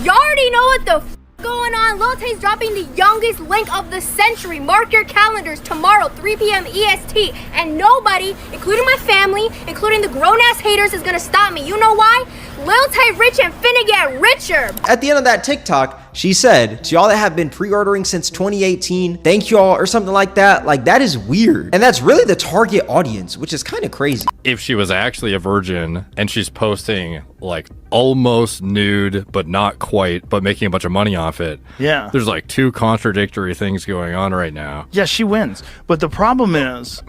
Y'all already know what the going on. Lil Tay's dropping the youngest link of the century. Mark your calendars tomorrow, 3 p.m. EST. And nobody, including my family, including the grown-ass haters, is gonna stop me. You know why? Lil Tay rich and finna get richer. At the end of that TikTok, she said, to y'all that have been pre-ordering since 2018, thank y'all, or something like that. Like, that is weird. And that's really the target audience, which is kind of crazy. If she was actually a virgin and she's posting like almost nude, but not quite, but making a bunch of money off it. Yeah. There's like two contradictory things going on right now. Yeah, she wins. But the problem is,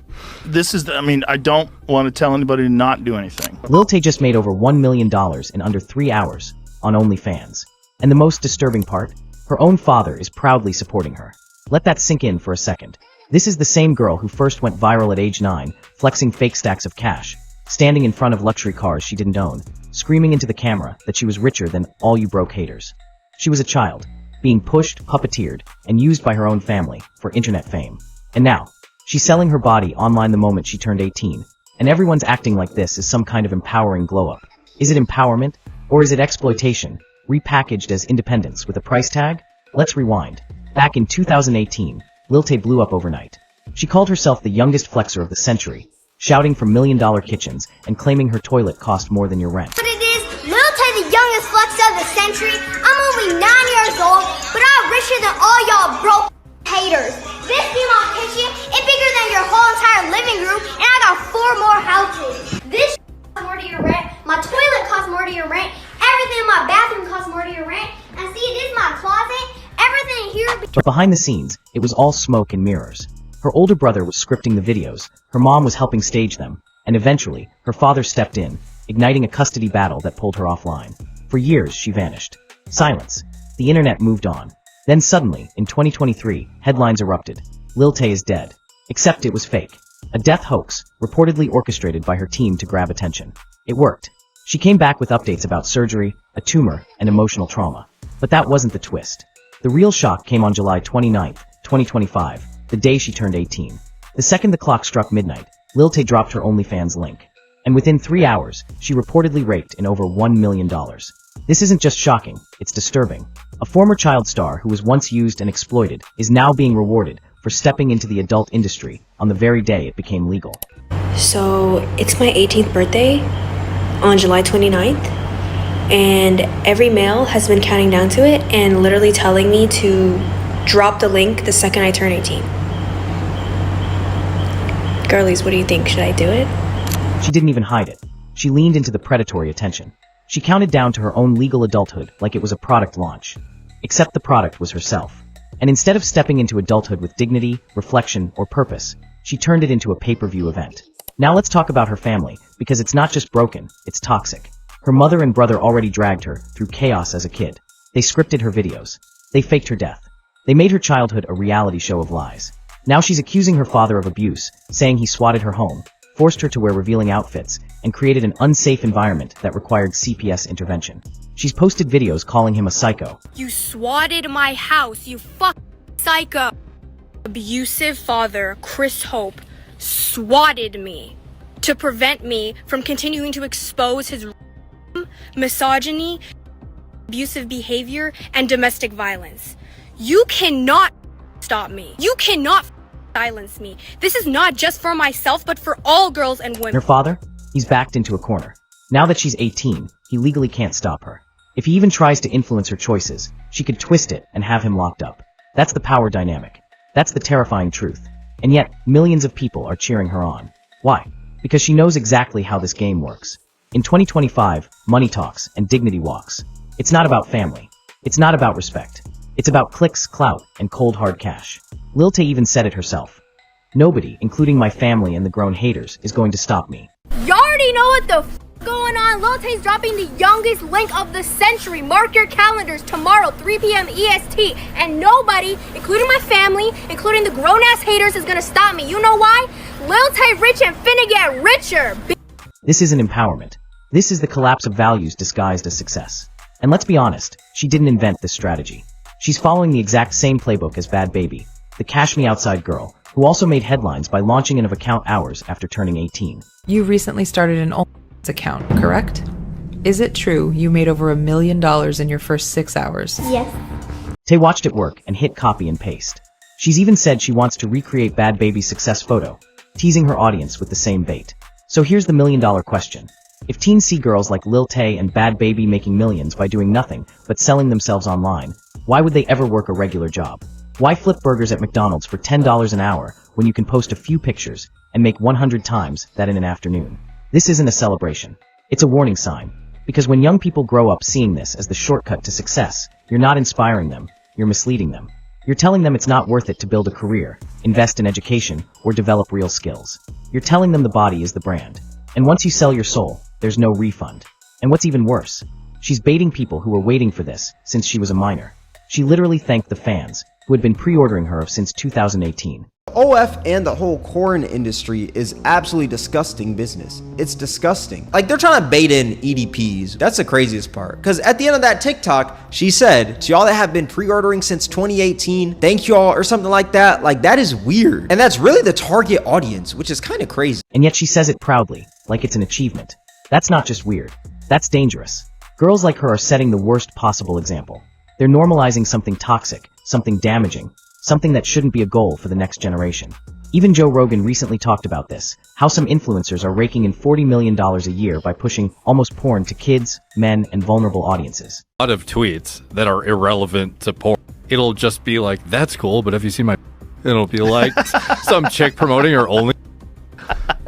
I don't want to tell anybody to not do anything. Lil Tay just made over $1 million in under 3 hours on OnlyFans. And the most disturbing part, her own father is proudly supporting her. Let that sink in for a second. This is the same girl who first went viral at age 9, flexing fake stacks of cash, standing in front of luxury cars she didn't own, screaming into the camera that she was richer than all you broke haters. She was a child, being pushed, puppeteered, and used by her own family for internet fame. And now, she's selling her body online the moment she turned 18, and everyone's acting like this is some kind of empowering glow-up. Is it empowerment, or is it exploitation, repackaged as independence with a price tag? Let's rewind. Back in 2018, Lil Tay blew up overnight. She called herself the youngest flexer of the century, shouting from million-dollar kitchens and claiming her toilet cost more than your rent. But it is Lil Tay, the youngest flexer of the century. I'm only 9 years old, but I'm richer than all y'all broke haters. This be my kitchen. It's bigger than your whole entire living room, and I got 4 more houses. This costs more to your rent. My toilet costs more to your rent. Everything in my bathroom costs more to your rent. And see, this is my closet. Everything here. But behind the scenes, it was all smoke and mirrors. Her older brother was scripting the videos, her mom was helping stage them, and eventually, her father stepped in, igniting a custody battle that pulled her offline. For years, she vanished. Silence. The internet moved on. Then suddenly, in 2023, headlines erupted. Lil Tay is dead. Except it was fake. A death hoax, reportedly orchestrated by her team to grab attention. It worked. She came back with updates about surgery, a tumor, and emotional trauma. But that wasn't the twist. The real shock came on July 29, 2025, the day she turned 18. The second the clock struck midnight, Lil Tay dropped her OnlyFans link. And within 3 hours, she reportedly raked in over $1 million. This isn't just shocking, it's disturbing. A former child star who was once used and exploited is now being rewarded for stepping into the adult industry on the very day it became legal. So, it's my 18th birthday on July 29th, and every male has been counting down to it and literally telling me to drop the link the second I turn 18. Girlies, what do you think? Should I do it? She didn't even hide it. She leaned into the predatory attention. She counted down to her own legal adulthood like it was a product launch. Except the product was herself. And instead of stepping into adulthood with dignity, reflection, or purpose, she turned it into a pay-per-view event. Now let's talk about her family, because it's not just broken, it's toxic. Her mother and brother already dragged her through chaos as a kid. They scripted her videos. They faked her death. They made her childhood a reality show of lies. Now she's accusing her father of abuse, saying he swatted her home, forced her to wear revealing outfits, and created an unsafe environment that required CPS intervention. She's posted videos calling him a psycho. You swatted my house, you psycho. Abusive father, Chris Hope, swatted me to prevent me from continuing to expose his misogyny, abusive behavior, and domestic violence. You cannot stop me. You cannot silence me. This is not just for myself, but for all girls and women. Her father? He's backed into a corner. Now that she's 18, he legally can't stop her. If he even tries to influence her choices, she could twist it and have him locked up. That's the power dynamic. That's the terrifying truth. And yet, millions of people are cheering her on. Why? Because she knows exactly how this game works. In 2025, money talks and dignity walks. It's not about family. It's not about respect. It's about clicks, clout, and cold hard cash. Lil Tay even said it herself. Nobody, including my family and the grown haters, is going to stop me. Y'all already know what the going on. Lil Tay's dropping the youngest link of the century. Mark your calendars tomorrow, 3 p.m. EST. And nobody, including my family, including the grown-ass haters, is gonna stop me. You know why? Lil Tay rich and finna get richer. This isn't empowerment. This is the collapse of values disguised as success. And let's be honest, she didn't invent this strategy. She's following the exact same playbook as Bad Baby, the Cash Me Outside girl, who also made headlines by launching an account hours after turning 18. You recently started an OnlyFans account, correct? Is it true you made over $1 million in your first 6 hours? Yes. Tay watched it work and hit copy and paste. She's even said she wants to recreate Bad Baby's success photo, teasing her audience with the same bait. So here's the million-dollar question. If teens see girls like Lil Tay and Bad Baby making millions by doing nothing but selling themselves online, why would they ever work a regular job? Why flip burgers at McDonald's for $10 an hour when you can post a few pictures and make 100 times that in an afternoon? This isn't a celebration. It's a warning sign. Because when young people grow up seeing this as the shortcut to success, you're not inspiring them, you're misleading them. You're telling them it's not worth it to build a career, invest in education, or develop real skills. You're telling them the body is the brand. And once you sell your soul, there's no refund. And what's even worse, she's baiting people who were waiting for this since she was a minor. She literally thanked the fans, who had been pre-ordering her since 2018. OF and the whole corn industry is absolutely disgusting business. It's disgusting. Like, they're trying to bait in EDPs. That's the craziest part. Because at the end of that TikTok, she said, to y'all that have been pre-ordering since 2018, thank y'all, or something like that. Like, that is weird. And that's really the target audience, which is kind of crazy. And yet she says it proudly, like it's an achievement. That's not just weird. That's dangerous. Girls like her are setting the worst possible example. They're normalizing something toxic, something damaging, something that shouldn't be a goal for the next generation. Even Joe Rogan recently talked about this, how some influencers are raking in $40 million a year by pushing almost porn to kids, men, and vulnerable audiences. A lot of tweets that are irrelevant to porn. It'll just be like, that's cool, but have you seen my... It'll be like some chick promoting her only...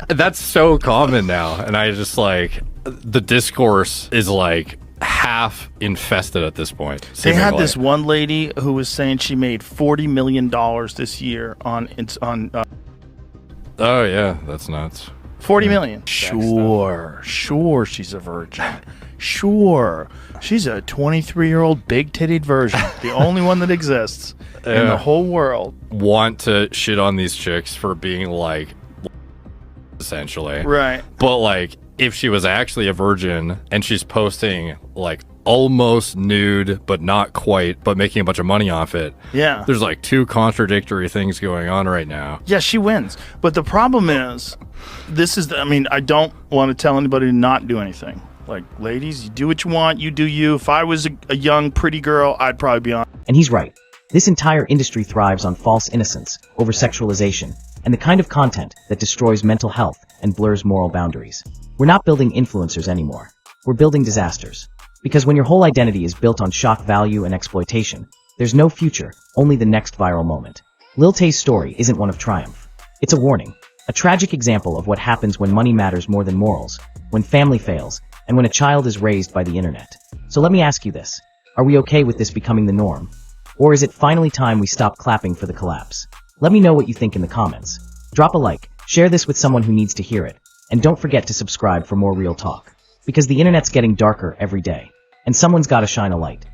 That's so common now, and I just like... The discourse is like half infested at this point. They had this one lady who was saying she made $40 million this year on oh yeah, that's nuts. 40 million. Sure she's a virgin. Sure, she's a 23-year-old big-titted version, the only one that exists in the whole world. Want to shit on these chicks for being like, essentially, right? But like, if she was actually a virgin and she's posting like almost nude but not quite, but making a bunch of money off it, yeah, there's like two contradictory things going on right now. Yeah, she wins, but the problem is, I don't want to tell anybody to not do anything. Like, ladies, you do what you want, you do you. If I was a young pretty girl, I'd probably be on. And he's right. This entire industry thrives on false innocence, over sexualization, and the kind of content that destroys mental health and blurs moral boundaries. We're not building influencers anymore. We're building disasters. Because when your whole identity is built on shock value and exploitation, there's no future, only the next viral moment. Lil Tay's story isn't one of triumph. It's a warning. A tragic example of what happens when money matters more than morals, when family fails, and when a child is raised by the internet. So let me ask you this. Are we okay with this becoming the norm? Or is it finally time we stop clapping for the collapse? Let me know what you think in the comments. Drop a like, share this with someone who needs to hear it, and don't forget to subscribe for more real talk. Because the internet's getting darker every day, and someone's gotta shine a light.